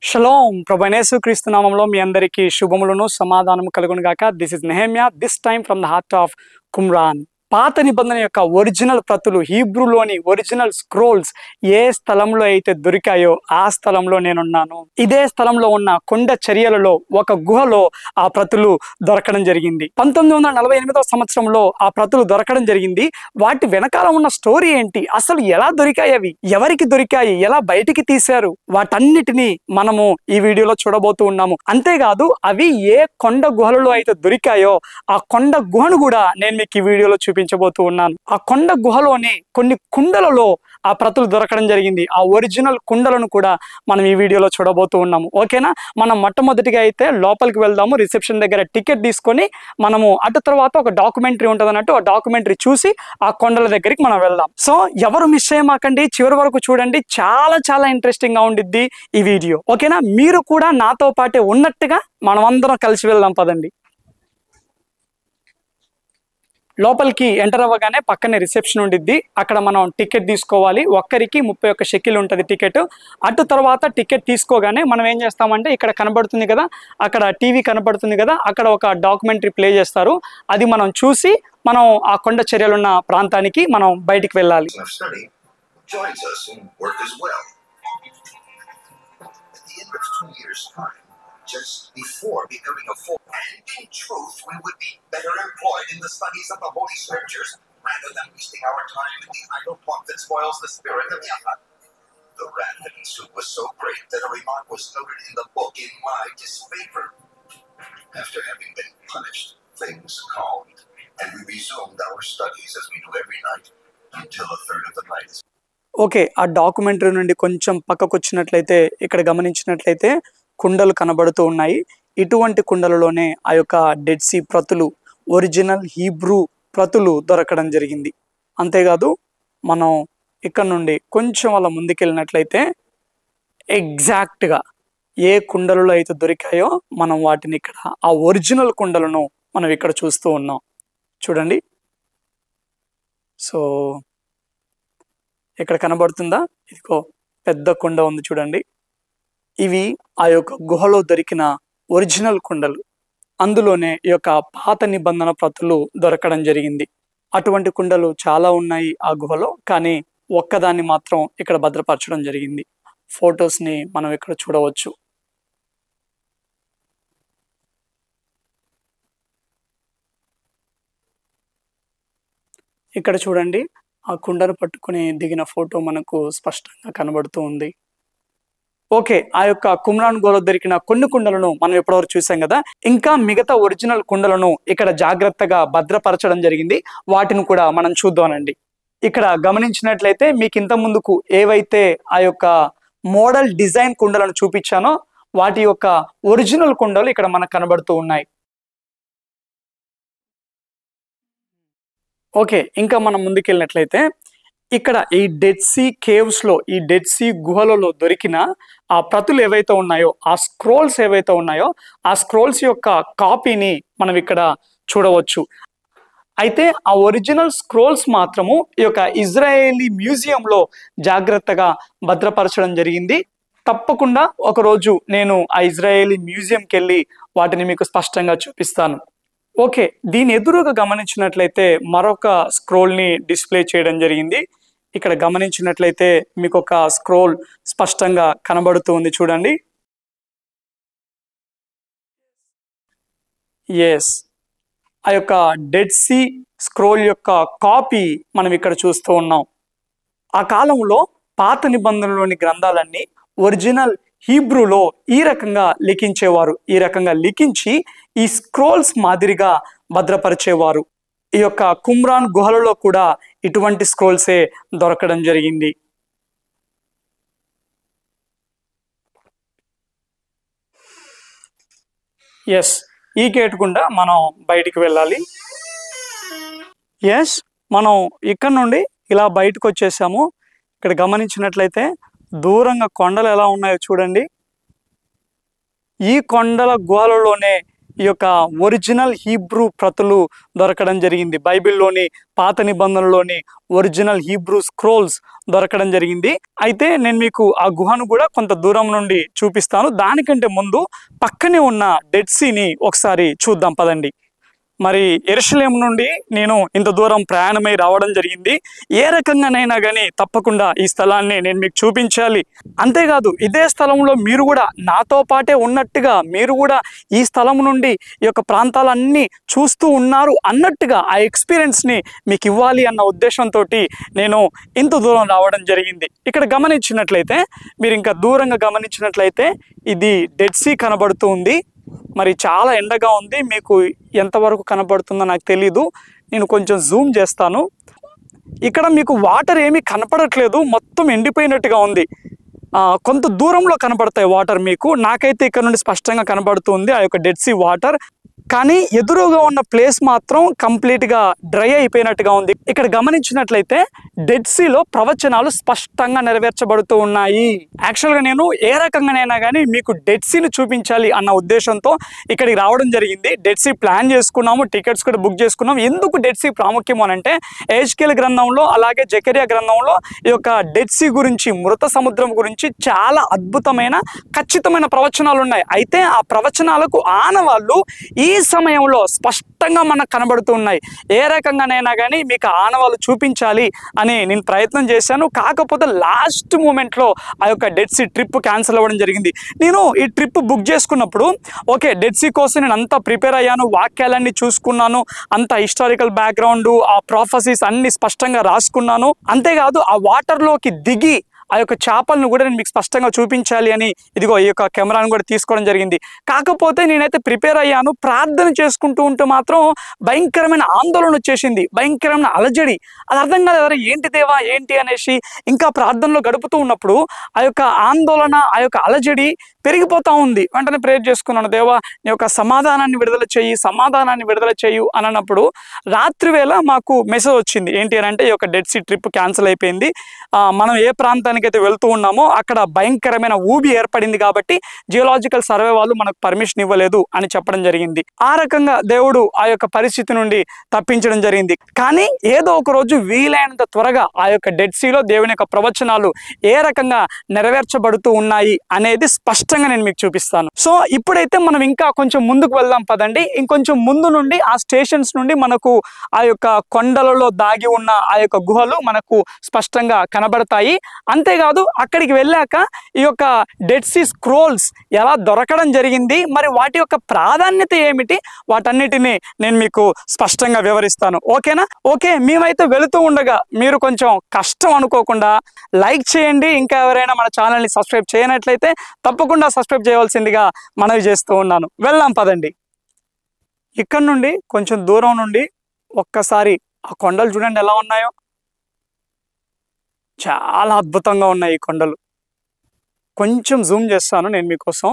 Shalom ప్రభనేసు క్రీస్తు నామంలో మీ అందరికీ శుభములను సమాధానము కలుగును గాక. This is Nehemiah, this time from the heart of Qumran. పాత నిబంధన యొక్క ఒరిజినల్ ప్రతులు, హీబ్రూలోని ఒరిజినల్ స్క్రోల్స్ ఏ స్థలంలో అయితే దొరికాయో ఆ స్థలంలో నేనున్నాను. ఇదే స్థలంలో ఉన్న కొండ చర్యలలో ఒక గుహలో ఆ ప్రతులు దొరకడం జరిగింది. 1948వ సంవత్సరంలో ఆ ప్రతులు దొరకడం జరిగింది. వాటి వెనకాల ఉన్న స్టోరీ ఏంటి, అసలు ఎలా దొరికాయి, అవి ఎవరికి దొరికాయి, ఎలా బయటికి తీశారు, వాటన్నిటినీ మనము ఈ వీడియోలో చూడబోతూ ఉన్నాము. అంతేకాదు అవి ఏ కొండ గుహలలో అయితే దొరికాయో ఆ కొండ గుహను కూడా నేను మీకు ఈ వీడియోలో చూపించబోతూ ఉన్నాను. ఆ కొండ గుహలోని కొన్ని కుండలలో ఆ ప్రతులు దొరకడం జరిగింది. ఆ ఒరిజినల్ కుండలను కూడా మనం ఈ వీడియోలో చూడబోతూ ఉన్నాము. ఓకేనా? మనం మొట్టమొదటిగా అయితే లోపలికి వెళ్దాము. రిసెప్షన్ దగ్గర టికెట్ తీసుకొని మనము అటు తర్వాత ఒక డాక్యుమెంటరీ ఉంటుంది అన్నట్టు, ఆ డాక్యుమెంటరీ చూసి ఆ కొండల దగ్గరికి మనం వెళ్దాం. సో ఎవరు మిస్ చేయమాకండి, చివరి వరకు చూడండి. చాలా చాలా ఇంట్రెస్టింగ్ గా ఉండిద్ది ఈ వీడియో. ఓకేనా? మీరు కూడా నాతో పాటే ఉన్నట్టుగా మనం అందరం కలిసి వెళ్దాం. పదండి. లోపలికి ఎంటర్ అవ్వగానే పక్కనే రిసెప్షన్ ఉండిద్ది. అక్కడ మనం టికెట్ తీసుకోవాలి. ఒక్కరికి 31 షెకిల్ ఉంటుంది టికెట్. అటు తర్వాత టికెట్ తీసుకోగానే మనం ఏం చేస్తామంటే, ఇక్కడ కనబడుతుంది కదా, అక్కడ టీవీ కనబడుతుంది కదా, అక్కడ ఒక డాక్యుమెంటరీ ప్లే చేస్తారు. అది మనం చూసి మనం ఆ కొండ చర్యలున్న ప్రాంతానికి మనం బయటికి వెళ్ళాలి. Just before becoming a full and in truth, we would be better employed in the studies of the Holy Scriptures rather than wasting our time in the idle talk that spoils the spirit of Yahweh. The wrath that ensued was so great that a remark was noted in the book in my disfavor. After having been punished, things calmed, and we resumed our studies as we do every night until a third of the night is. Okay, ఆ documentary నుండి కొంచెం పక్కకు వచ్చినట్లయితే ఇక్కడ గమనించినట్లయితే కుండలు కనబడుతూ ఉన్నాయి. ఇటువంటి కుండలలోనే ఆ యొక్క డెడ్ సీ ప్రతులు, ఒరిజినల్ హీబ్రూ ప్రతులు దొరకడం జరిగింది. అంతేకాదు మనం ఇక్కడ నుండి కొంచెం అలా ముందుకెళ్ళినట్లయితే ఎగ్జాక్ట్గా ఏ కుండలలో అయితే దొరికాయో మనం వాటిని ఇక్కడ, ఆ ఒరిజినల్ కుండలను మనం ఇక్కడ చూస్తూ ఉన్నాం. చూడండి. సో ఇక్కడ కనబడుతుందా? ఇదిగో పెద్ద కుండ ఉంది చూడండి. ఇవి ఆ యొక్క గుహలో దొరికిన ఒరిజినల్ కుండలు. అందులోనే ఈ యొక్క పాత నిబంధన ప్రతులు దొరకడం జరిగింది. అటువంటి కుండలు చాలా ఉన్నాయి ఆ గుహలో, కానీ ఒక్కదాన్ని మాత్రం ఇక్కడ భద్రపరచడం జరిగింది. ఫొటోస్ని మనం ఇక్కడ చూడవచ్చు. ఇక్కడ చూడండి, ఆ కుండను పట్టుకుని దిగిన ఫోటో మనకు స్పష్టంగా కనబడుతూ ఉంది. ఓకే, ఆ యొక్క కుమ్రాన్ గుహలో దొరికిన కొన్ని కుండలను మనం ఎప్పటివరకు చూసాం కదా. ఇంకా మిగతా ఒరిజినల్ కుండలను ఇక్కడ జాగ్రత్తగా భద్రపరచడం జరిగింది. వాటిని కూడా మనం చూద్దామండి. ఇక్కడ గమనించినట్లయితే మీకు ఇంత ముందుకు ఏవైతే ఆ యొక్క మోడల్ డిజైన్ కుండలను చూపించానో వాటి యొక్క ఒరిజినల్ కుండలు ఇక్కడ మనకు కనబడుతూ ఉన్నాయి. ఓకే, ఇంకా మనం ముందుకెళ్ళినట్లయితే ఇక్కడ ఈ డెడ్ సీ కేవ్స్ లో, ఈ డెడ్ సీ గుహలలో దొరికిన ఆ ప్రతులు ఏవైతే ఉన్నాయో, ఆ స్క్రోల్స్ ఏవైతే ఉన్నాయో, ఆ స్క్రోల్స్ యొక్క కాపీని మనం ఇక్కడ చూడవచ్చు. అయితే ఆ ఒరిజినల్ స్క్రోల్స్ మాత్రము ఈ యొక్క ఇజ్రాయేలీ మ్యూజియంలో జాగ్రత్తగా భద్రపరచడం జరిగింది. తప్పకుండా ఒకరోజు నేను ఆ ఇజ్రాయేలీ మ్యూజియంకి వెళ్ళి వాటిని మీకు స్పష్టంగా చూపిస్తాను. ఓకే, దీని ఎదురుగా గమనించినట్లయితే మరొక స్క్రోల్ని డిస్ప్లే చేయడం జరిగింది. ఇక్కడ గమనించినట్లయితే మీకు ఒక స్క్రోల్ స్పష్టంగా కనబడుతూ ఉంది చూడండి. ఎస్, ఆ యొక్క డెడ్ సీ స్క్రోల్ యొక్క కాపీ మనం ఇక్కడ చూస్తూ ఉన్నాం. ఆ కాలంలో పాత నిబంధనలోని గ్రంథాలన్నీ ఒరిజినల్ హీబ్రూలో ఈ రకంగా లిఖించేవారు. ఈ రకంగా లిఖించి ఈ స్క్రోల్స్ మాదిరిగా భద్రపరిచేవారు. ఈ యొక్క కుమ్రాన్ గుహలలో కూడా ఇటువంటి స్క్రోల్సే దొరకడం జరిగింది. ఎస్, ఈ గేట్ గుండా మనం బయటికి వెళ్ళాలి. ఎస్, మనం ఇక్కడ నుండి ఇలా బయటకు వచ్చేసాము. ఇక్కడ గమనించినట్లయితే దూరంగా కొండలు ఎలా ఉన్నాయో చూడండి. ఈ కొండల గుహలలోనే ఈ యొక్క ఒరిజినల్ హీబ్రూ ప్రతులు దొరకడం జరిగింది. బైబిల్లోని పాత నిబంధనలోని ఒరిజినల్ హీబ్రూ స్క్రోల్స్ దొరకడం జరిగింది. అయితే నేను మీకు ఆ గుహను కూడా కొంత దూరం నుండి చూపిస్తాను. దానికంటే ముందు పక్కనే ఉన్న డెడ్ సీని ఒకసారి చూద్దాం పదండి. మరి యెరూషలేము నుండి నేను ఇంత దూరం ప్రయాణమై రావడం జరిగింది. ఏ రకంగానైనా కానీ తప్పకుండా ఈ స్థలాన్ని నేను మీకు చూపించాలి. అంతేకాదు ఇదే స్థలంలో మీరు కూడా నాతో పాటే ఉన్నట్టుగా మీరు కూడా ఈ స్థలం నుండి ఈ యొక్క ప్రాంతాలన్నీ చూస్తూ ఉన్నారు అన్నట్టుగా ఆ ఎక్స్పీరియన్స్ని మీకు ఇవ్వాలి అన్న ఉద్దేశంతో నేను ఇంత దూరం రావడం జరిగింది. ఇక్కడ గమనించినట్లయితే మీరు ఇంకా దూరంగా గమనించినట్లయితే ఇది డెడ్ సీ కనబడుతూ ఉంది. మరి చాలా ఎండగా ఉంది. మీకు ఎంతవరకు కనపడుతుందో నాకు తెలీదు. నేను కొంచెం జూమ్ చేస్తాను. ఇక్కడ మీకు వాటర్ ఏమీ కనపడట్లేదు, మొత్తం ఎండిపోయినట్టుగా ఉంది. కొంత దూరంలో కనపడతాయి వాటర్ మీకు. నాకైతే ఇక్కడ నుండి స్పష్టంగా కనబడుతుంది ఆ యొక్క డెడ్ సీ వాటర్. కానీ ఎదురుగా ఉన్న ప్లేస్ మాత్రం కంప్లీట్గా డ్రై అయిపోయినట్టుగా ఉంది. ఇక్కడ గమనించినట్లయితే డెడ్ సీలో ప్రవచనాలు స్పష్టంగా నెరవేర్చబడుతూ ఉన్నాయి. యాక్చువల్గా నేను ఏ రకంగానైనా కానీ మీకు డెడ్ సీని చూపించాలి అన్న ఉద్దేశంతో ఇక్కడికి రావడం జరిగింది. డెడ్ సీ ప్లాన్ చేసుకున్నాము, టికెట్స్ కూడా బుక్ చేసుకున్నాము. ఎందుకు డెడ్ సీ ప్రాముఖ్యం అంటే ఎహెజ్కేలు గ్రంథంలో అలాగే జకర్యా గ్రంథంలో ఈ యొక్క డెడ్ సీ గురించి, మృత సముద్రం గురించి చాలా అద్భుతమైన ఖచ్చితమైన ప్రవచనాలు ఉన్నాయి. అయితే ఆ ప్రవచనాలకు ఆనవాళ్ళు ఈ సమయంలో స్పష్టంగా మనకు కనబడుతూ ఉన్నాయి. ఏ రకంగానైనా కానీ మీకు ఆనవాళ్ళు చూపించాలి అని నేను ప్రయత్నం చేశాను. కాకపోతే లాస్ట్ మూమెంట్లో ఆ యొక్క డెడ్ సీ ట్రిప్ క్యాన్సిల్ అవ్వడం జరిగింది. నేను ఈ ట్రిప్ బుక్ చేసుకున్నప్పుడు ఓకే డెడ్ సీ కోసం నేను అంతా ప్రిపేర్ అయ్యాను, వాక్యాలన్నీ చూసుకున్నాను, అంత హిస్టారికల్ బ్యాక్గ్రౌండ్, ఆ ప్రాఫెసీస్ అన్ని స్పష్టంగా రాసుకున్నాను. అంతేకాదు ఆ వాటర్లోకి దిగి ఆ యొక్క చేపలను కూడా నేను మీకు స్పష్టంగా చూపించాలి అని ఇదిగో ఈ యొక్క కెమెరాను కూడా తీసుకోవడం జరిగింది. కాకపోతే నేనైతే ప్రిపేర్ అయ్యాను. ప్రార్థన చేసుకుంటూ ఉంటే మాత్రం భయంకరమైన ఆందోళన వచ్చేసింది, భయంకరమైన అలజడి. అది అర్థం కాదు ఎవరు ఏంటి దేవా ఏంటి అనేసి ఇంకా ప్రార్థనలో గడుపుతూ ఉన్నప్పుడు ఆ యొక్క ఆందోళన, ఆ యొక్క అలజడి పెరిగిపోతూ ఉంది. వెంటనే ప్రేయర్ చేసుకున్నాను, దేవా నీ యొక్క సమాధానాన్ని విడుదల చెయ్యి, సమాధానాన్ని విడుదల చేయు అని అన్నప్పుడు రాత్రి వేళ మాకు మెసేజ్ వచ్చింది. ఏంటి అని అంటే ఈ యొక్క డెడ్ సీ ట్రిప్ క్యాన్సిల్ అయిపోయింది. మనం ఏ ప్రాంతానికి అయితే వెళ్తూ ఉన్నామో అక్కడ భయంకరమైన ఊబి ఏర్పడింది కాబట్టి జియోలాజికల్ సర్వే వాళ్ళు మనకు పర్మిషన్ ఇవ్వలేదు అని చెప్పడం జరిగింది. ఆ రకంగా దేవుడు ఆ యొక్క పరిస్థితి నుండి తప్పించడం జరిగింది. కానీ ఏదో ఒక రోజు వీలైనంత త్వరగా ఆ యొక్క డెడ్ సీలో దేవుని యొక్క ప్రవచనాలు ఏ రకంగా నెరవేర్చబడుతూ ఉన్నాయి అనేది స్పష్టంగా నేను మీకు చూపిస్తాను. సో ఇప్పుడైతే మనం ఇంకా కొంచెం ముందుకు వెళ్దాం పదండి. ఇంకొంచెం ముందు నుండి ఆ స్టేషన్స్ నుండి మనకు ఆ యొక్క కొండలలో దాగి ఉన్న ఆ యొక్క గుహలు మనకు స్పష్టంగా కనబడతాయి. అంతేకాదు అక్కడికి వెళ్ళాక ఈ యొక్క డెడ్ సీ స్క్రోల్స్ ఎలా దొరకడం జరిగింది, మరి వాటి యొక్క ప్రాధాన్యత ఏమిటి, వాటన్నిటిని నేను మీకు స్పష్టంగా వివరిస్తాను. ఓకేనా? ఓకే, మేమైతే వెళుతూ ఉండగా మీరు కొంచెం కష్టం అనుకోకుండా లైక్ చేయండి. ఇంకా ఎవరైనా మన ఛానల్ని సబ్స్క్రైబ్ చేయనట్లయితే తప్పకుండా సబ్స్క్రైబ్ చేయవలసిందిగా మనవి చేస్తూ ఉన్నాను. వెళ్దాం పదండి. ఇక్కడ నుండి కొంచెం దూరం నుండి ఒక్కసారి ఆ కొండలు చూడండి ఎలా ఉన్నాయో. చాలా అద్భుతంగా ఉన్నాయి ఈ కొండలు. కొంచెం జూమ్ చేస్తాను నేను మీకోసం.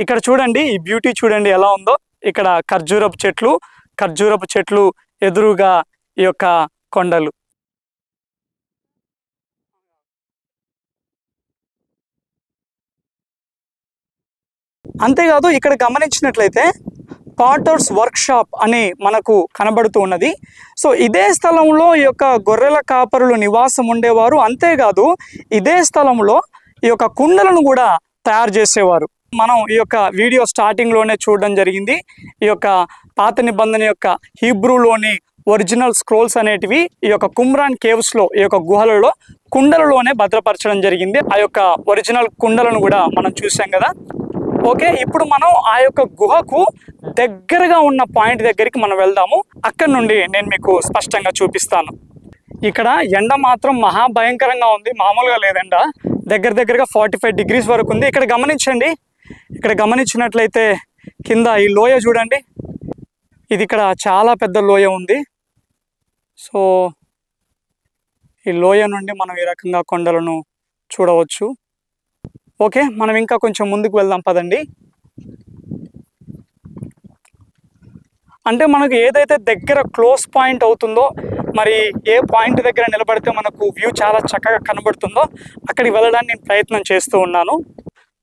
ఇక్కడ చూడండి, ఈ బ్యూటీ చూడండి ఎలా ఉందో. ఇక్కడ ఖర్జూరపు చెట్లు ఎదురుగా ఈ యొక్క కొండలు. అంతేకాదు ఇక్కడ గమనించినట్లయితే పాటర్స్ వర్క్షాప్ అని మనకు కనబడుతూ ఉన్నది. సో ఇదే స్థలంలో ఈ యొక్క గొర్రెల కాపరులు నివాసం ఉండేవారు. అంతేకాదు ఇదే స్థలంలో ఈ యొక్క కుండలను కూడా తయారు చేసేవారు. మనం ఈ యొక్క వీడియో స్టార్టింగ్లోనే చూడడం జరిగింది. ఈ యొక్క పాత నిబంధన యొక్క హీబ్రూలోని ఒరిజినల్ స్క్రోల్స్ అనేటివి ఈ యొక్క కుమ్రాన్ కేవ్స్లో, ఈ యొక్క గుహలలో కుండలలోనే భద్రపరచడం జరిగింది. ఆ యొక్క ఒరిజినల్ కుండలను కూడా మనం చూసాం కదా. ఓకే, ఇప్పుడు మనం ఆ యొక్క గుహకు దగ్గరగా ఉన్న పాయింట్ దగ్గరికి మనం వెళ్దాము. అక్కడ నుండి నేను మీకు స్పష్టంగా చూపిస్తాను. ఇక్కడ ఎండ మాత్రం మహాభయంకరంగా ఉంది, మామూలుగా లేదండ. దగ్గరగా 45 డిగ్రీస్ వరకు ఉంది. ఇక్కడ గమనించండి, ఇక్కడ గమనించినట్లయితే కింద ఈ లోయ చూడండి, ఇది ఇక్కడ చాలా పెద్ద లోయ ఉంది. సో ఈ లోయ నుండి మనం ఈ రకంగా కొండలను చూడవచ్చు. ఓకే, మనం ఇంకా కొంచెం ముందుకు వెళ్దాం పదండి. అంటే మనకు ఏదైతే దగ్గర క్లోజ్ పాయింట్ అవుతుందో, మరి ఏ పాయింట్ దగ్గర నిలబడితే మనకు వ్యూ చాలా చక్కగా కనబడుతుందో అక్కడికి వెళ్ళడానికి నేను ప్రయత్నం చేస్తూ ఉన్నాను.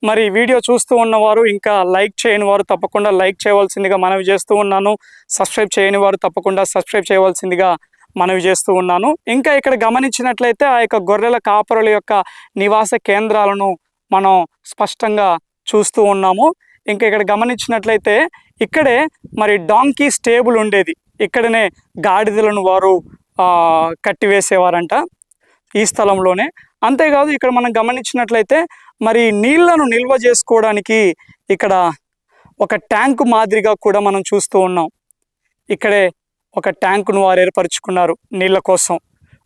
మరి వీడియో చూస్తూ ఉన్నవారు ఇంకా లైక్ చేయని వారు తప్పకుండా లైక్ చేయవలసిందిగా మనవి చేస్తూ ఉన్నాను. సబ్స్క్రైబ్ చేయని వారు తప్పకుండా సబ్స్క్రైబ్ చేయవలసిందిగా మనవి చేస్తూ ఉన్నాను. ఇంకా ఇక్కడ గమనించినట్లయితే ఆ యొక్క గొర్రెల కాపరుల యొక్క నివాస కేంద్రాలను మనం స్పష్టంగా చూస్తూ ఉన్నాము. ఇంకా ఇక్కడ గమనించినట్లయితే ఇక్కడే మరి డాంకీ స్టేబుల్ ఉండేది, ఇక్కడనే గాడిదలను వారు కట్టివేసేవారంట ఈ స్థలంలోనే. అంతేకాదు ఇక్కడ మనం గమనించినట్లయితే మరి నీళ్లను నిల్వ చేసుకోవడానికి ఇక్కడ ఒక ట్యాంకు మాదిరిగా కూడా మనం చూస్తూ ఉన్నాం. ఇక్కడే ఒక ట్యాంకును వారు ఏర్పరచుకున్నారు నీళ్ళ కోసం.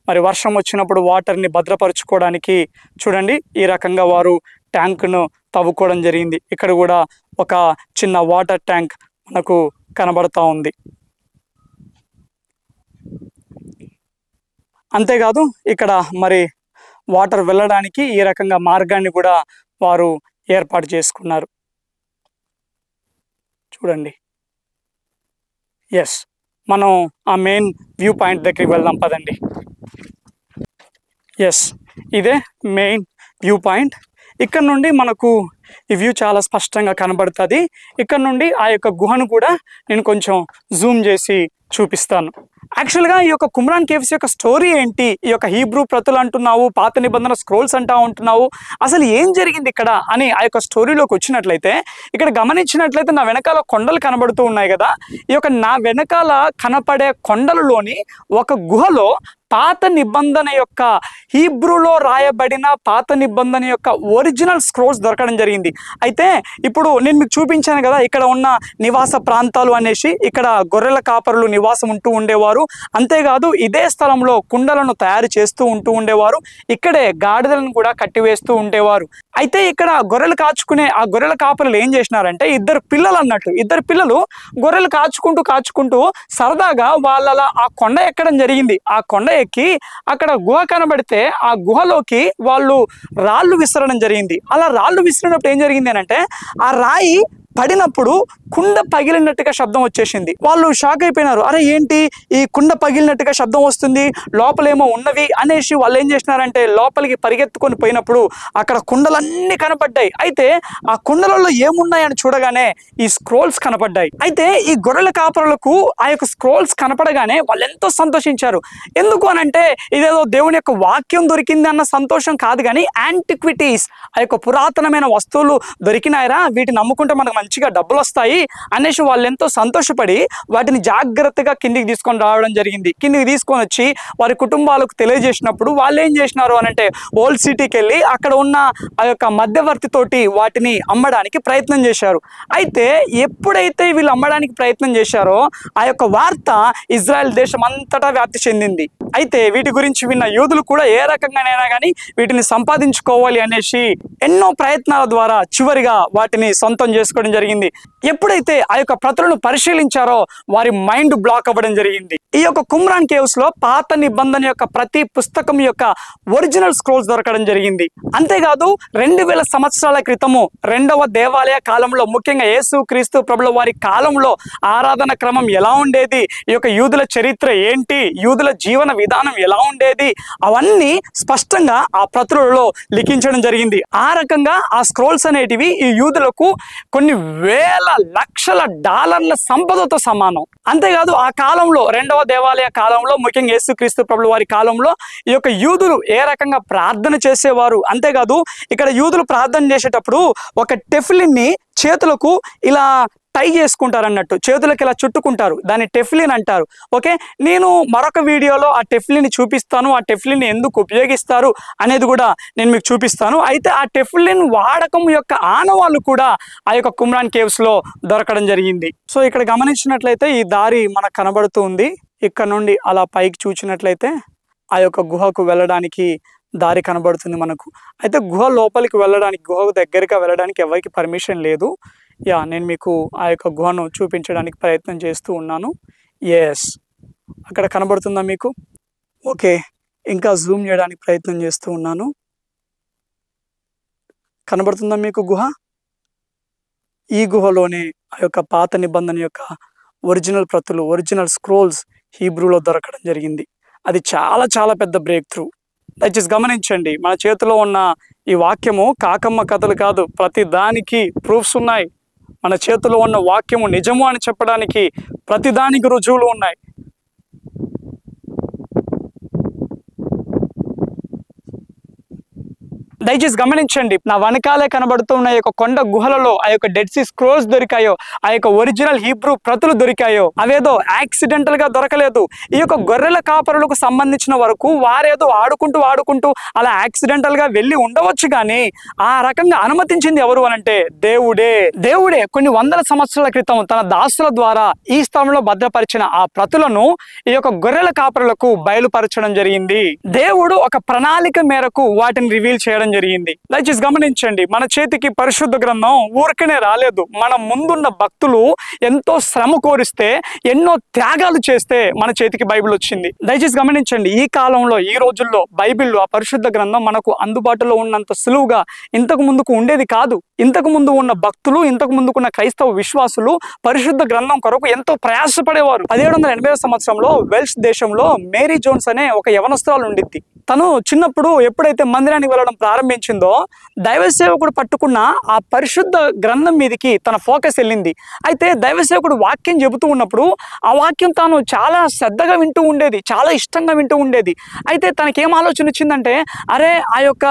మరి వర్షం వచ్చినప్పుడు వాటర్ని భద్రపరచుకోవడానికి చూడండి ఈ రకంగా వారు ట్యాంకును తవ్వుకోవడం జరిగింది. ఇక్కడ కూడా ఒక చిన్న వాటర్ ట్యాంక్ మనకు కనబడతా ఉంది. అంతేకాదు ఇక్కడ మరి వాటర్ వెళ్ళడానికి ఈ రకంగా మార్గాన్ని కూడా వారు ఏర్పాటు చేసుకున్నారు. చూడండి. ఎస్, మనం ఆ మెయిన్ వ్యూ పాయింట్ దగ్గరికి వెళ్దాం పదండి. ఎస్, ఇదే మెయిన్ వ్యూ పాయింట్. ఇక్కడ నుండి మనకు ఈ వ్యూ చాలా స్పష్టంగా కనబడుతుంది. ఇక్కడ నుండి ఆ యొక్క గుహను కూడా నేను కొంచెం జూమ్ చేసి చూపిస్తాను. యాక్చువల్గా ఈ యొక్క కుమ్రాన్ కేవ్స్ యొక్క స్టోరీ ఏంటి, ఈ యొక్క హీబ్రూ ప్రతులు అంటున్నావు, పాత నిబంధన స్క్రోల్స్ అంటా ఉంటున్నావు, అసలు ఏం జరిగింది ఇక్కడ అని ఆ యొక్క స్టోరీలోకి వచ్చినట్లయితే ఇక్కడ గమనించినట్లయితే నా వెనకాల కొండలు కనబడుతూ ఉన్నాయి కదా. ఈ యొక్క నా వెనకాల కనపడే కొండలలోని ఒక గుహలో పాత నిబంధన యొక్క హీబ్రూలో రాయబడిన పాత నిబంధన యొక్క ఒరిజినల్ స్క్రోల్స్ దొరకడం జరిగింది. అయితే ఇప్పుడు నేను మీకు చూపించాను కదా ఇక్కడ ఉన్న నివాస ప్రాంతాలు అనేసి, ఇక్కడ గొర్రెల కాపరులు నివాసం ఉంటూ ఉండేవారు. అంతేకాదు ఇదే స్థలంలో కుండలను తయారు చేస్తూ ఉంటూ ఉండేవారు. ఇక్కడే గాడిదలను కూడా కట్టివేస్తూ ఉండేవారు. అయితే ఇక్కడ గొర్రెలు కాచుకునే ఆ గొర్రెల కాపరులు ఏం చేసినారంటే ఇద్దరు పిల్లలు గొర్రెలు కాచుకుంటూ సరదాగా వాళ్ళ ఆ కొండ ఎక్కడం జరిగింది. ఆ కొండ ఎక్కి అక్కడ గుహ కనబడితే ఆ గుహలోకి వాళ్ళు రాళ్ళు విసరడం జరిగింది. అలా రాళ్ళు విసిరినప్పుడు ఏం జరిగింది అంటే ఆ రాయి పడినప్పుడు కుండ పగిలినట్టుగా శబ్దం వచ్చేసింది. వాళ్ళు షాక్ అయిపోయినారు. అరే ఏంటి ఈ కుండ పగిలినట్టుగా శబ్దం వస్తుంది, లోపలేమో ఉన్నవి అనేసి వాళ్ళు ఏం చేసినారంటే లోపలికి పరిగెత్తుకొని పోయినప్పుడు అక్కడ కుండలన్నీ కనపడ్డాయి. అయితే ఆ కుండలలో ఏమున్నాయని చూడగానే ఈ స్క్రోల్స్ కనపడ్డాయి. అయితే ఈ గొర్రెల కాపరులకు ఆ యొక్క స్క్రోల్స్ కనపడగానే వాళ్ళు ఎంతో సంతోషించారు. ఎందుకు అనంటే ఇదేదో దేవుని యొక్క వాక్యం దొరికింది అన్న సంతోషం కాదు, కానీ యాంటిక్విటీస్, ఆ యొక్క పురాతనమైన వస్తువులు దొరికినాయరా, వీటిని నమ్ముకుంటే మనకు మంచిగా డబ్బులు వస్తాయి అనేసి వాళ్ళు ఎంతో సంతోషపడి వాటిని జాగ్రత్తగా కిందికి తీసుకొని రావడం జరిగింది. కిందికి తీసుకొని వచ్చి వారి కుటుంబాలకు తెలియజేసినప్పుడు వాళ్ళు ఏం చేసినారు అనంటే ఓల్డ్ సిటీకి వెళ్ళి అక్కడ ఉన్న ఆ యొక్క మధ్యవర్తితోటి వాటిని అమ్మడానికి ప్రయత్నం చేశారు. అయితే ఎప్పుడైతే వీళ్ళు అమ్మడానికి ప్రయత్నం చేశారో ఆ యొక్క వార్త ఇజ్రాయెల్ దేశం అంతటా వ్యాప్తి చెందింది. అయితే వీటి గురించి విన్న యూదులు కూడా ఏ రకంగానైనా కానీ వీటిని సంపాదించుకోవాలి అనేసి ఎన్నో ప్రయత్నాల ద్వారా చివరిగా వాటిని సొంతం చేసుకోవడం జరిగింది. ఎప్పుడైతే ఆ యొక్క ప్రతులను పరిశీలించారో వారి మైండ్ బ్లాక్ అవ్వడం జరిగింది. ఈ యొక్క కుమ్రాన్ కేవ్స్ లో పాత నిబంధన యొక్క ప్రతి పుస్తకం యొక్క ఒరిజినల్ స్క్రోల్స్ దొరకడం జరిగింది. అంతేకాదు 2000 సంవత్సరాల క్రితము రెండవ దేవాలయ కాలంలో, ముఖ్యంగా యేసు క్రీస్తు ప్రభుల వారి కాలంలో ఆరాధన క్రమం ఎలా ఉండేది, ఈ యొక్క యూదుల చరిత్ర ఏంటి, యూదుల జీవన విధానం ఎలా ఉండేది, అవన్నీ స్పష్టంగా ఆ ప్రతులలో లిఖించడం జరిగింది. ఆ రకంగా ఆ స్క్రోల్స్ అనేటివి ఈ యూదులకు కొన్ని వేల లక్షల డాలర్ల సంపదతో సమానం. అంతేకాదు ఆ కాలంలో రెండవ దేవాలయ కాలంలో, ముఖ్యంగా యేసుక్రీస్తు ప్రభుల వారి కాలంలో ఈ యొక్క యూదులు ఏ రకంగా ప్రార్థన చేసేవారు. అంతేకాదు ఇక్కడ యూదులు ప్రార్థన చేసేటప్పుడు ఒక టెఫిలిన్ని చేతులకు ఇలా టై చేసుకుంటారు అన్నట్టు, చేతులకు ఇలా చుట్టుకుంటారు, దాన్ని టెఫ్లిన్ అంటారు. ఓకే, నేను మరొక వీడియోలో ఆ టెఫ్లిన్ చూపిస్తాను, ఆ టెఫ్లిన్ ఎందుకు ఉపయోగిస్తారు అనేది కూడా నేను మీకు చూపిస్తాను. అయితే ఆ టెఫ్లిన్ వాడకం యొక్క ఆనవాళ్ళు కూడా ఆ యొక్క కుమ్రాన్ కేవ్స్ లో దొరకడం జరిగింది. సో ఇక్కడ గమనించినట్లయితే ఈ దారి మనకు కనబడుతూ ఉంది. ఇక్కడ నుండి అలా పైకి చూసినట్లయితే ఆ యొక్క గుహకు వెళ్ళడానికి దారి కనబడుతుంది మనకు. అయితే గుహ లోపలికి వెళ్ళడానికి, గుహ దగ్గరగా వెళ్ళడానికి ఎవరికి పర్మిషన్ లేదు. నేను మీకు ఆ యొక్క గుహను చూపించడానికి ప్రయత్నం చేస్తూ ఉన్నాను. ఎస్, అక్కడ కనబడుతుందా మీకు? ఓకే, ఇంకా జూమ్ చేయడానికి ప్రయత్నం చేస్తూ ఉన్నాను. కనబడుతుందా మీకు గుహ? ఈ గుహలోనే ఆ యొక్క పాత నిబంధన యొక్క ఒరిజినల్ ప్రతులు, ఒరిజినల్ స్క్రోల్స్ హీబ్రూలో దొరకడం జరిగింది. అది చాలా చాలా పెద్ద బ్రేక్ త్రూ. దయచేసి గమనించండి, మన చేతిలో ఉన్న ఈ వాక్యము కాకమ్మ కథలు కాదు, ప్రతి దానికి ప్రూఫ్స్ ఉన్నాయి. మన చేతిలో ఉన్న వాక్యము నిజము అని చెప్పడానికి ప్రతి దానికి రుజువులు ఉన్నాయి. దయచేసి గమనించండి, నా వెనకాలే కనబడుతున్న ఈ యొక్క కొండ గుహలలో ఆ యొక్క డెడ్ సీ స్క్రోల్స్ దొరికాయో, ఆ యొక్క ఒరిజినల్ హీబ్రూ ప్రతులు దొరికాయో, అవేదో యాక్సిడెంటల్ గా దొరకలేదు. ఈ యొక్క గొర్రెల కాపరులకు సంబంధించిన వరకు వారేదో ఆడుకుంటూ అలా యాక్సిడెంటల్ గా వెళ్ళి ఉండవచ్చు, కానీ ఆ రకంగా అనుమతించింది ఎవరు అనంటే దేవుడే కొన్ని వందల సంవత్సరాల క్రితం తన దాసుల ద్వారా ఈ స్థలంలో భద్రపరిచిన ఆ ప్రతులను ఈ యొక్క గొర్రెల కాపరులకు బయలుపరచడం జరిగింది. దేవుడు ఒక ప్రణాళిక మేరకు వాటిని రివీల్ చేయడం జరిగింది. దయచేసి గమనించండి, మన చేతికి పరిశుద్ధ గ్రంథం ఊరికనే రాలేదు. మన ముందున్న భక్తులు ఎంతో శ్రమ కోరిస్తే, ఎన్నో త్యాగాలు చేస్తే మన చేతికి బైబిల్ వచ్చింది. దయచేసి గమనించండి, ఈ కాలంలో, ఈ రోజుల్లో బైబిల్, ఆ పరిశుద్ధ గ్రంథం మనకు అందుబాటులో ఉన్నంత సులువుగా ఇంతకు ముందుకు ఉండేది కాదు. ఇంతకు ముందు ఉన్న భక్తులు, ఇంతకు ముందుకున్న క్రైస్తవ విశ్వాసులు పరిశుద్ధ గ్రంథం కొరకు ఎంతో ప్రయాసపడేవారు. 1780 సంవత్సరంలో వెల్ష్ దేశంలో మేరీ జోన్స్ అనే ఒక యవనస్తురాలు ఉండిద్ది. తను చిన్నప్పుడు ఎప్పుడైతే మందిరానికి వెళ్ళడం ప్రారంభించిందో, దైవ సేవకుడు పట్టుకున్న ఆ పరిశుద్ధ గ్రంథం మీదకి తన ఫోకస్ వెళ్ళింది. అయితే దైవ సేవకుడు వాక్యం చెబుతూ ఉన్నప్పుడు ఆ వాక్యం తాను చాలా శ్రద్ధగా వింటూ ఉండేది, చాలా ఇష్టంగా వింటూ ఉండేది. అయితే తనకేం ఆలోచన వచ్చిందంటే, అరే ఆ యొక్క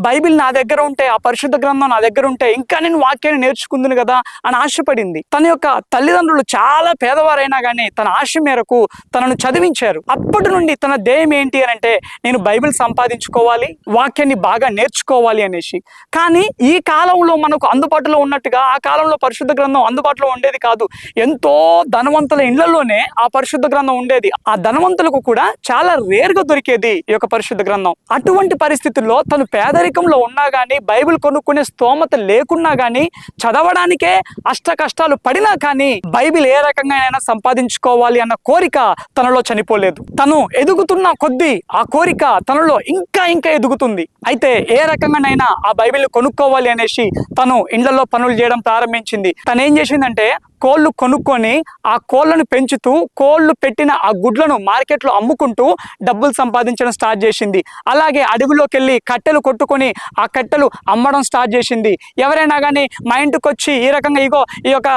బైబిల్ నా దగ్గర ఉంటే, ఆ పరిశుద్ధ గ్రంథం నా దగ్గర ఉంటే ఇంకా నేను వాక్యాన్ని నేర్చుకుందును కదా అని ఆశపడింది. తన యొక్క తల్లిదండ్రులు చాలా పేదవారైనా కానీ తన ఆశ మేరకు తనను చదివించారు. అప్పటి నుండి తన ధ్యేయం ఏంటి అని అంటే, నేను బైబిల్ సంపాదించుకోవాలి, వాక్యాన్ని బాగా నేర్చుకోవాలి అనేసి. కానీ ఈ కాలంలో మనకు అందుబాటులో ఉన్నట్టుగా ఆ కాలంలో పరిశుద్ధ గ్రంథం అందుబాటులో ఉండేది కాదు. ఎంతో ధనవంతుల ఇళ్లలోనే ఆ పరిశుద్ధ గ్రంథం ఉండేది. ఆ ధనవంతులకు కూడా చాలా రేర్గా దొరికేది ఈ యొక్క పరిశుద్ధ గ్రంథం. అటువంటి పరిస్థితుల్లో తను పేదరికంలో ఉన్నా కానీ, బైబిల్ కొనుక్కునే స్తోమత లేకున్నా కానీ, చదవడానికే అష్ట కష్టాలు పడినా కానీ బైబిల్ ఏ రకంగా సంపాదించుకోవాలి అన్న కోరిక తనలో చనిపోలేదు. తను ఎదుగుతున్న కొద్దీ ఆ కోరిక తనలో ఇంకా ఎదుగుతుంది. అయితే ఏ రకంగానైనా ఆ బైబిల్ కొనుక్కోవాలి అనేసి తను ఇండ్లలో పనులు చేయడం ప్రారంభించింది. తను ఏం చేసిందంటే, కోళ్ళు కొనుక్కొని ఆ కోళ్ళను పెంచుతూ, కోళ్ళు పెట్టిన ఆ గుడ్లను మార్కెట్లో అమ్ముకుంటూ డబ్బులు సంపాదించడం స్టార్ట్ చేసింది. అలాగే అడవిలోకి వెళ్ళి కట్టెలు కొట్టుకొని ఆ కట్టెలు అమ్మడం స్టార్ట్ చేసింది. ఎవరైనా కానీ మా ఇంటికి వచ్చి ఈ రకంగా ఇగో ఈ యొక్క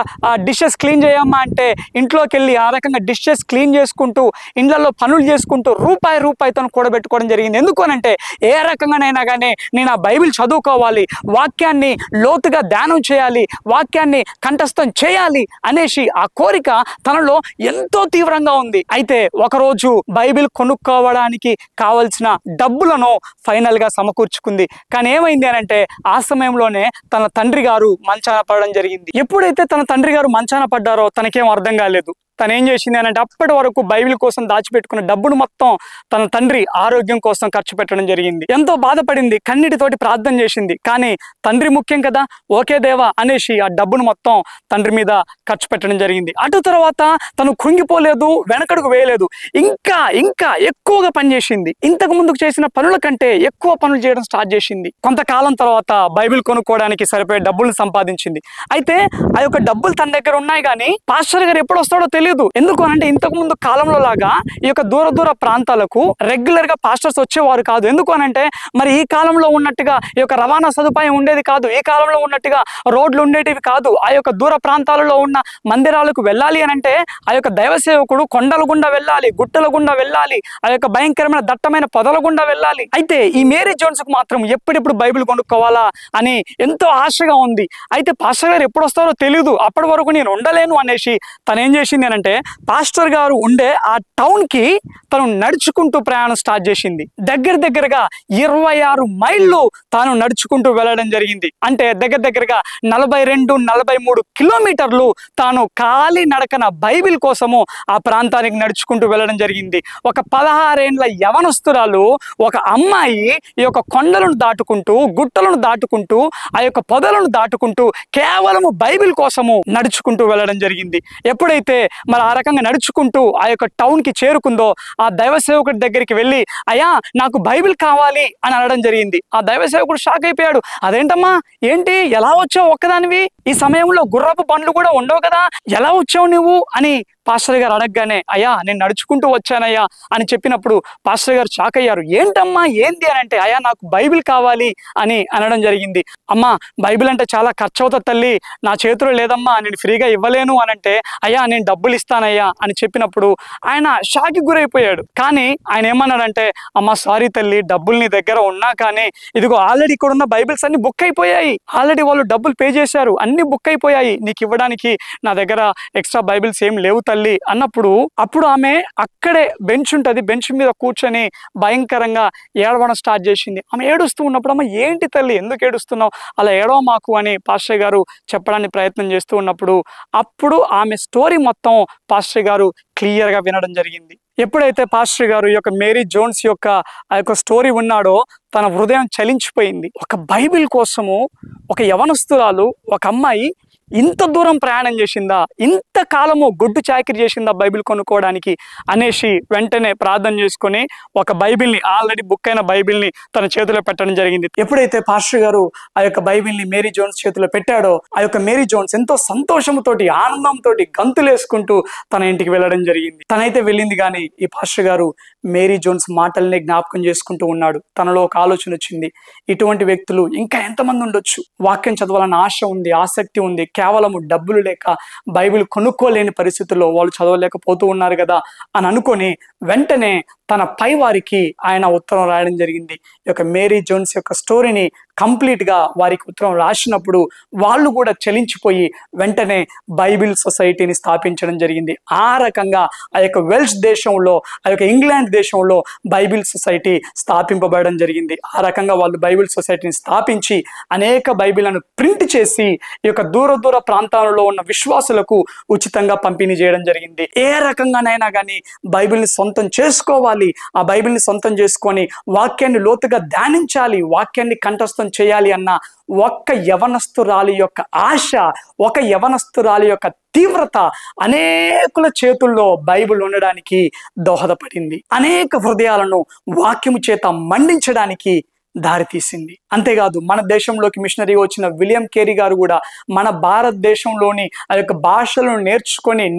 డిషెస్ క్లీన్ చేయమ్మా అంటే ఇంట్లోకి వెళ్ళి ఆ రకంగా డిషెస్ క్లీన్ చేసుకుంటూ, ఇండ్లలో పనులు చేసుకుంటూ రూపాయితో కూడబెట్టుకోవడం జరిగింది. ఎందుకు అనంటే, ఏ రకంగానైనా కానీ నేను ఆ బైబిల్ చదువుకోవాలి, వాక్యాన్ని లోతుగా ధ్యానం చేయాలి, వాక్యాన్ని కంఠస్థం చేయాలి అనేసి ఆ కోరిక తనలో ఎంతో తీవ్రంగా ఉంది. అయితే ఒకరోజు బైబిల్ కొనుక్కోవడానికి కావలసిన డబ్బులను ఫైనల్ గా సమకూర్చుకుంది. కానీ ఏమైంది అనంటే, ఆ సమయంలోనే తన తండ్రి గారు మంచాన పడడం జరిగింది. ఎప్పుడైతే తన తండ్రి గారు మంచాన పడ్డారో తనకేం అర్థం కాలేదు. తను ఏం చేసింది అని అంటే, అప్పటి వరకు బైబిల్ కోసం దాచిపెట్టుకున్న డబ్బును మొత్తం తన తండ్రి ఆరోగ్యం కోసం ఖర్చు పెట్టడం జరిగింది. ఎంతో బాధపడింది, కన్నీటితోటి ప్రార్థన చేసింది. కానీ తండ్రి ముఖ్యం కదా, ఓకే దేవా అనేసి ఆ డబ్బును మొత్తం తండ్రి మీద ఖర్చు పెట్టడం జరిగింది. అటు తర్వాత తను కృంగిపోలేదు, వెనకడుగు వేయలేదు, ఇంకా ఎక్కువగా పనిచేసింది. ఇంతకు ముందుకు చేసిన పనుల కంటే ఎక్కువ పనులు చేయడం స్టార్ట్ చేసింది. కొంతకాలం తర్వాత బైబిల్ కొనుక్కోవడానికి సరిపోయే డబ్బులను సంపాదించింది. అయితే ఆ యొక్క డబ్బులు తన దగ్గర ఉన్నాయి, కానీ పాస్టర్ గారు ఎప్పుడు వస్తాడో తెలియదు. ఎందుకు అంటే, ఇంతకు ముందు కాలంలో లాగా ఈ యొక్క దూర ప్రాంతాలకు రెగ్యులర్ గా పాస్టర్స్ వచ్చేవారు కాదు. ఎందుకు అనంటే, మరి ఈ కాలంలో ఉన్నట్టుగా ఈ యొక్క రవాణా సదుపాయం ఉండేది కాదు, ఈ కాలంలో ఉన్నట్టుగా రోడ్లు ఉండేటివి కాదు. ఆ యొక్క దూర ప్రాంతాలలో ఉన్న మందిరాలకు వెళ్ళాలి అనంటే ఆ యొక్క దైవ సేవకుడు కొండల గుండా వెళ్ళాలి, గుట్టల గుండా వెళ్ళాలి, ఆ యొక్క భయంకరమైన దట్టమైన పొదల గుండా వెళ్ళాలి. అయితే ఈ మేరీ జోన్స్ కు మాత్రం ఎప్పుడెప్పుడు బైబిల్ కొనుక్కోవాలా అని ఎంతో ఆశగా ఉంది. అయితే పాస్టర్ గారు ఎప్పుడు వస్తారో తెలియదు, అప్పటి వరకు నేను ఉండలేను అనేసి తను ఏం చేసింది చేసిందనంటే పాస్టర్ గారు ఉండే ఆ టౌన్ కి తను నడుచుకుంటూ ప్రయాణం స్టార్ట్ చేసింది. దగ్గరగా 26 మైళ్ళు తాను నడుచుకుంటూ వెళ్ళడం జరిగింది. అంటే దగ్గరగా 42-43 కిలోమీటర్లు తాను ఖాళీ నడకన బైబిల్ కోసము ఆ ప్రాంతానికి నడుచుకుంటూ వెళ్ళడం జరిగింది. ఒక 16 ఏండ్ల యవనస్తురాలు, ఒక అమ్మాయి ఈ యొక్క కొండలను దాటుకుంటూ, గుట్టలను దాటుకుంటూ, ఆ యొక్క పొదలను దాటుకుంటూ కేవలము బైబిల్ కోసము నడుచుకుంటూ వెళ్ళడం జరిగింది. ఎప్పుడైతే మరి ఆ రకంగా నడుచుకుంటూ ఆ యొక్క టౌన్ కి చేరుకుందో, ఆ దైవ సేవకుడి దగ్గరికి వెళ్ళి, అయ్యా నాకు బైబిల్ కావాలి అని అనడం జరిగింది. ఆ దైవ సేవకుడు షాక్ అయిపోయాడు. అదేంటమ్మా, ఏంటి, ఎలా వచ్చావు ఒక్కదానివి? ఈ సమయంలో గుర్రపు బండ్లు కూడా ఉండవు కదా, ఎలా వచ్చావు నువ్వు అని పాస్టర్ గారు అడగగానే, అయ్యా నేను నడుచుకుంటూ వచ్చానయ్యా అని చెప్పినప్పుడు పాస్టర్ గారు షాక్ అయ్యారు. ఏంటమ్మా, ఏంటి అని అంటే, అయ్యా నాకు బైబిల్ కావాలి అని అనడం జరిగింది. అమ్మా బైబిల్ అంటే చాలా ఖర్చు అవుతుంది తల్లి, నా చేతిలో లేదమ్మా, నేను ఫ్రీగా ఇవ్వలేను అని అంటే, అయ్యా నేను డబ్బులు ఇస్తానయ్యా అని చెప్పినప్పుడు ఆయన షాక్కి గురైపోయాడు. కానీ ఆయన ఏమన్నాడంటే, అమ్మ సారీ తల్లి, డబ్బులు నీ దగ్గర ఉన్నా కానీ ఇదిగో ఆల్రెడీ ఇక్కడ ఉన్న బైబిల్స్ అన్ని బుక్ అయిపోయాయి, ఆల్రెడీ వాళ్ళు డబ్బులు పే చేశారు, అన్ని బుక్ అయిపోయాయి, నీకు ఇవ్వడానికి నా దగ్గర ఎక్స్ట్రా బైబిల్స్ ఏం లేవు తల్లి అన్నప్పుడు, అప్పుడు ఆమె అక్కడే బెంచ్ ఉంటుంది, బెంచ్ మీద కూర్చొని భయంకరంగా ఏడవడం స్టార్ట్ చేసింది. ఆమె ఏడుస్తూ ఉన్నప్పుడు, అమ్మ ఏంటి తల్లి, ఎందుకు ఏడుస్తున్నావు, అలా ఏడవ మాకు అని పాస్టర్ గారు చెప్పడానికి ప్రయత్నం చేస్తూ ఉన్నప్పుడు, అప్పుడు ఆమె స్టోరీ మొత్తం పాస్టర్ గారు క్లియర్ గా వినడం జరిగింది. ఎప్పుడైతే పాస్టర్ గారు ఈ యొక్క మేరీ జోన్స్ యొక్క ఆ యొక్క స్టోరీ ఉన్నాడో, తన హృదయం చలించిపోయింది. ఒక బైబిల్ కోసము ఒక యవనస్తురాలు, ఒక అమ్మాయి ఇంత దూరం ప్రయాణం చేసిందా, ఇంత కాలము గొడ్డు చాకిరి చేసిందా బైబిల్ కొనుక్కోవడానికి అనేసి వెంటనే ప్రార్థన చేసుకొని ఒక బైబిల్ని, ఆల్రెడీ బుక్ అయిన బైబిల్ని తన చేతిలో పెట్టడం జరిగింది. ఎప్పుడైతే పాస్టర్ గారు ఆ యొక్క బైబిల్ని మేరీ జోన్స్ చేతిలో పెట్టాడో, ఆ యొక్క మేరీ జోన్స్ ఎంతో సంతోషంతోటి, ఆనందంతో గంతులేసుకుంటూ తన ఇంటికి వెళ్ళడం జరిగింది. తనైతే వెళ్ళింది కానీ ఈ పాస్టర్ గారు మేరీ జోన్స్ మాటల్ని జ్ఞాపకం చేసుకుంటూ ఉన్నాడు. తనలో ఒక ఆలోచన వచ్చింది, ఇటువంటి వ్యక్తులు ఇంకా ఎంతమంది ఉండొచ్చు, వాక్యం చదవాలన్న ఆశ ఉంది, ఆసక్తి ఉంది, కేవలము డబ్బులు లేక బైబిల్ కొనుక్కోలేని పరిస్థితుల్లో వాళ్ళు చదవలేకపోతూ ఉన్నారు కదా అని అనుకొని వెంటనే తన పై వారికి ఆయన ఉత్తరం రాయడం జరిగింది. ఈ యొక్క మేరీ జోన్స్ యొక్క స్టోరీని కంప్లీట్ గా వారికి ఉత్తరం రాసినప్పుడు వాళ్ళు కూడా చలించిపోయి వెంటనే బైబిల్ సొసైటీని స్థాపించడం జరిగింది. ఆ రకంగా ఆ యొక్క వెల్ష్ దేశంలో, ఆ యొక్క ఇంగ్లాండ్ దేశంలో బైబిల్ సొసైటీ స్థాపింపబడడం జరిగింది. ఆ రకంగా వాళ్ళు బైబిల్ సొసైటీని స్థాపించి అనేక బైబిళ్లను ప్రింట్ చేసి ఈ యొక్క దూర ప్రాంతాలలో ఉన్న విశ్వాసులకు ఉచితంగా పంపిణీ చేయడం జరిగింది. ఏ రకంగానైనా కానీ బైబిల్ని సొంతం చేసుకోవాలి, ఆ బైబిల్ని సొంతం చేసుకొని వాక్యాన్ని లోతుగా ధ్యానించాలి, వాక్యాన్ని కంఠస్థం చేయాలి అన్న ఒక్క యవనస్తురాలి యొక్క ఆశ, ఒక యవనస్తురాలి యొక్క తీవ్రత అనేకుల చేతుల్లో బైబిల్ ఉండడానికి దోహదపడింది. అనేక హృదయాలను వాక్యము చేత మండించడానికి దారితీసింది. అంతేకాదు మన దేశంలోకి మిషనరీగా వచ్చిన విలియం కేరీ గారు కూడా మన భారతదేశంలోని ఆ యొక్క భాషలను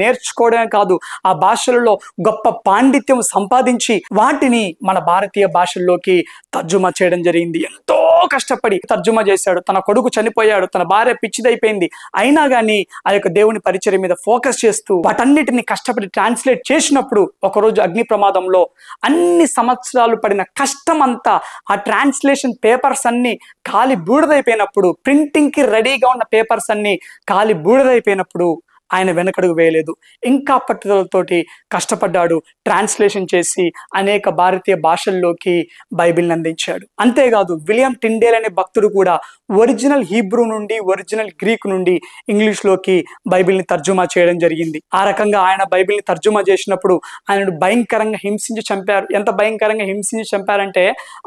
నేర్చుకోవడమే కాదు, ఆ భాషలలో గొప్ప పాండిత్యం సంపాదించి వాటిని మన భారతీయ భాషల్లోకి తర్జుమా చేయడం జరిగింది. ఎంతో కష్టపడి తర్జుమా చేశాడు. తన కొడుకు చనిపోయాడు, తన భార్య పిచ్చిదైపోయింది, అయినా కానీ ఆ యొక్క దేవుని పరిచర్య మీద ఫోకస్ చేస్తూ వాటన్నిటిని కష్టపడి ట్రాన్స్లేట్ చేసినప్పుడు ఒకరోజు అగ్ని ప్రమాదంలో అన్ని సంవత్సరాలు పడిన కష్టం అంతా, ఆ ట్రాన్స్లేషన్ పేపర్స్ అన్ని కాలి బూడిదైపోయినప్పుడు, ప్రింటింగ్ కి రెడీగా ఉన్న పేపర్స్ అన్ని కాలి బూడిదైపోయినప్పుడు ఆయన వెనకడుగు వేయలేదు. ఇంకా పట్టుదలతోటి కష్టపడ్డాడు, ట్రాన్స్లేషన్ చేసి అనేక భారతీయ భాషల్లోకి బైబిల్ని అందించాడు. అంతేకాదు విలియం టిండేల్ అనే భక్తుడు కూడా ఒరిజినల్ హీబ్రూ నుండి, ఒరిజినల్ గ్రీక్ నుండి ఇంగ్లీష్లోకి బైబిల్ని తర్జుమా చేయడం జరిగింది. ఆ రకంగా ఆయన బైబిల్ని తర్జుమా చేసినప్పుడు ఆయనను భయంకరంగా హింసించి చంపారు. ఎంత భయంకరంగా హింసించి చంపారంటే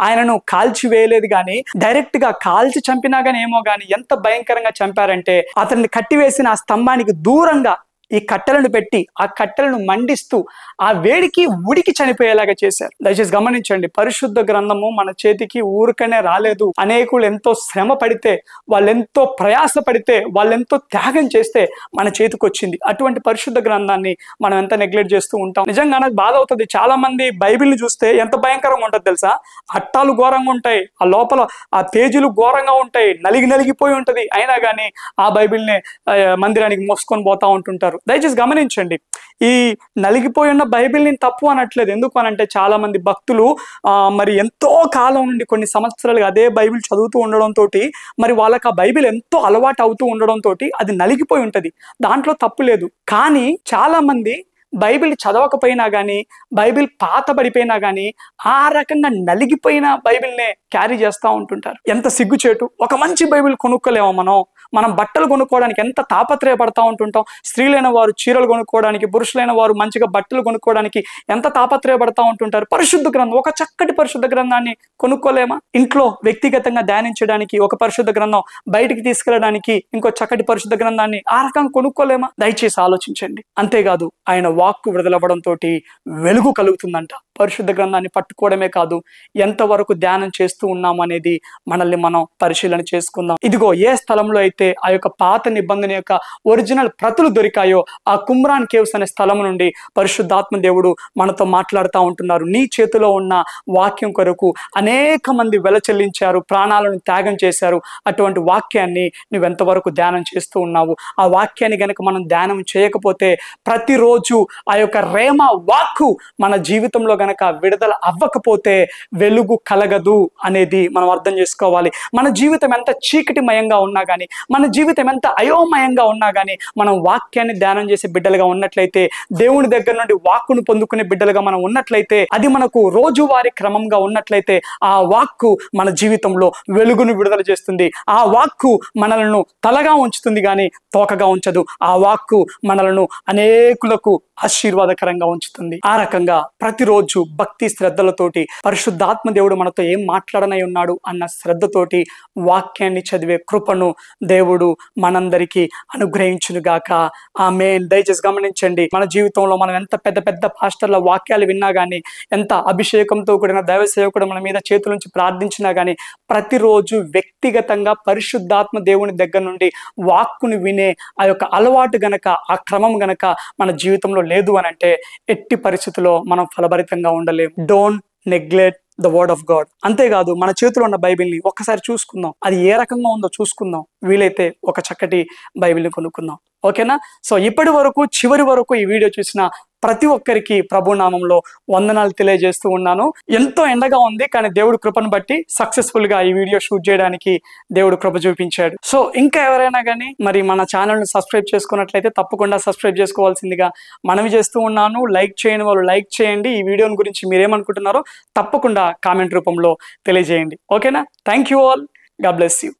ఆయనను కాల్చి వేయలేదు కానీ, డైరెక్ట్ గా కాల్చి చంపినా కానీ ఏమో కానీ ఎంత భయంకరంగా చంపారంటే అతన్ని కట్టివేసిన ఆ స్తంభానికి దూరంగా ఈ కట్టెలను పెట్టి ఆ కట్టెలను మండిస్తూ ఆ వేడికి ఉడికి చనిపోయేలాగా చేశారు. దయచేసి గమనించండి, పరిశుద్ధ గ్రంథము మన చేతికి ఊరికనే రాలేదు. అనేకులు ఎంతో శ్రమ పడితే, వాళ్ళెంతో ప్రయాస పడితే, వాళ్ళెంతో త్యాగం చేస్తే మన చేతికి వచ్చింది. అటువంటి పరిశుద్ధ గ్రంథాన్ని మనం ఎంత నెగ్లెక్ట్ చేస్తూ ఉంటాం. నిజంగా నాకు బాధ అవుతుంది. చాలా మంది బైబిల్ని చూస్తే ఎంత భయంకరంగా ఉంటుంది తెలుసా, అట్టాలు ఘోరంగా ఉంటాయి, ఆ లోపల ఆ పేజీలు ఘోరంగా ఉంటాయి, నలిగిపోయి ఉంటది, అయినా కానీ ఆ బైబిల్ని మందిరానికి మోసుకొని పోతా ఉంటుంటారు. దయచేసి గమనించండి, ఈ నలిగిపోయి ఉన్న బైబిల్ని తప్పు అనట్లేదు. ఎందుకు అనంటే చాలా మంది భక్తులు మరి ఎంతో కాలం నుండి కొన్ని సంవత్సరాలుగా అదే బైబిల్ చదువుతూ ఉండడంతో మరి వాళ్ళకి ఆ బైబిల్ ఎంతో అలవాటు అవుతూ ఉండడంతో అది నలిగిపోయి ఉంటుంది, దాంట్లో తప్పు లేదు. కానీ చాలా మంది బైబిల్ చదవకపోయినా కానీ, బైబిల్ పాత పడిపోయినా కానీ ఆ రకంగా నలిగిపోయిన బైబిల్నే క్యారీ చేస్తూ ఉంటుంటారు. ఎంత సిగ్గుచేటు. ఒక మంచి బైబిల్ కొనుక్కోలేమో మనం బట్టలు కొనుక్కోవడానికి ఎంత తాపత్రయపడతా ఉంటుంటాం. స్త్రీలైన వారు చీరలు కొనుక్కోవడానికి, పురుషులైన వారు మంచిగా బట్టలు కొనుక్కోవడానికి ఎంత తాపత్రయపడతా ఉంటుంటారు. పరిశుద్ధ గ్రంథం, ఒక చక్కటి పరిశుద్ధ గ్రంథాన్ని కొనుక్కోలేమా? ఇంట్లో వ్యక్తిగతంగా ధ్యానించడానికి ఒక పరిశుద్ధ గ్రంథం, బయటికి తీసుకెళ్ళడానికి ఇంకో చక్కటి పరిశుద్ధ గ్రంథాన్ని ఆ రకంగా కొనుక్కోలేమా? దయచేసి ఆలోచించండి. అంతేకాదు, ఆయన వాక్కు విడుదలవ్వడంతో వెలుగు కలుగుతుందంట. పరిశుద్ధ గ్రంథాన్ని పట్టుకోవడమే కాదు, ఎంతవరకు ధ్యానం చేస్తూ ఉన్నాము అనేది మనల్ని మనం పరిశీలన చేసుకుందాం. ఇదిగో ఏ స్థలంలో అయితే ఆ యొక్క పాత నిబంధన యొక్క ఒరిజినల్ ప్రతులు దొరికాయో ఆ కుమ్రాన్ కేవ్స్ అనే స్థలం నుండి పరిశుద్ధాత్మ దేవుడు మనతో మాట్లాడుతూ ఉంటున్నారు. నీ చేతిలో ఉన్న వాక్యం కొరకు అనేక మంది వెల చెల్లించారు, ప్రాణాలను త్యాగం చేశారు. అటువంటి వాక్యాన్ని నువ్వెంతవరకు ధ్యానం చేస్తూ ఉన్నావు? ఆ వాక్యాన్ని గనక మనం ధ్యానం చేయకపోతే, ప్రతిరోజు ఆ యొక్క రేమా వాక్కు మన జీవితంలో గనక విడుదల అవ్వకపోతే వెలుగు కలగదు అనేది మనం అర్థం చేసుకోవాలి. మన జీవితం ఎంత చీకటిమయంగా ఉన్నా కానీ, మన జీవితం ఎంత అయోమయంగా ఉన్నా కానీ, మనం వాక్యాన్ని ధ్యానం చేసే బిడ్డలుగా ఉన్నట్లయితే, దేవుని దగ్గర నుండి వాక్కును పొందుకునే బిడ్డలుగా మనం ఉన్నట్లయితే, అది మనకు రోజువారీ క్రమంగా ఉన్నట్లయితే, ఆ వాక్కు మన జీవితంలో వెలుగును విడుదల చేస్తుంది. ఆ వాక్కు మనలను తలగా ఉంచుతుంది కానీ తోకగా ఉంచదు. ఆ వాక్కు మనలను అనేకులకు ఆశీర్వాదకరంగా ఉంచుతుంది. ఆ రకంగా ప్రతిరోజు భక్తి శ్రద్ధలతోటి పరిశుద్ధాత్మ దేవుడు మనతో ఏం మాట్లాడనై ఉన్నాడు అన్న శ్రద్ధతోటి వాక్యాన్ని చదివే కృపను దేవుడు మనందరికీ అనుగ్రహించునుగాక. ఆమేన్. దయచేసి గమనించండి, మన జీవితంలో మనం ఎంత పెద్ద పెద్ద పాస్టర్ల వాక్యాలు విన్నా కానీ, ఎంత అభిషేకంతో కూడిన దైవ సేవకుడు మన మీద చేతుల నుంచి ప్రార్థించినా కానీ, ప్రతిరోజు వ్యక్తిగతంగా పరిశుద్ధాత్మ దేవుని దగ్గర నుండి వాక్కును వినే ఆ యొక్క అలవాటు గనక, ఆ క్రమం గనక మన జీవితంలో లేదు అని అంటే, ఎట్టి పరిస్థితుల్లో మనం ఫలభరితంగా ఉండలేము. Don't neglect the word of God. అంతేకాదు, మన చేతిలో ఉన్న బైబిల్ని ఒక్కసారి చూసుకుందాం, అది ఏ రకంగా ఉందో చూసుకుందాం. వీలైతే ఒక చక్కటి బైబిల్ని కొనుక్కుందాం. ఓకేనా? సో ఇప్పటి వరకు, చివరి వరకు ఈ వీడియో చూసిన ప్రతి ఒక్కరికి ప్రభు నామంలో వందనాలు తెలియజేస్తూ ఉన్నాను. ఎంతో ఎండగా ఉంది, కానీ దేవుడు కృపను బట్టి సక్సెస్ఫుల్ గా ఈ వీడియో షూట్ చేయడానికి దేవుడు కృప చూపించాడు. సో ఇంకా ఎవరైనా కానీ మరి మన ఛానల్ని సబ్స్క్రైబ్ చేసుకున్నట్లయితే తప్పకుండా సబ్స్క్రైబ్ చేసుకోవాల్సిందిగా మనవి చేస్తూ ఉన్నాను. లైక్ చేయని వాళ్ళు లైక్ చేయండి. ఈ వీడియోని గురించి మీరేమనుకుంటున్నారో తప్పకుండా కామెంట్ రూపంలో తెలియజేయండి. ఓకేనా? Thank you all. God bless you.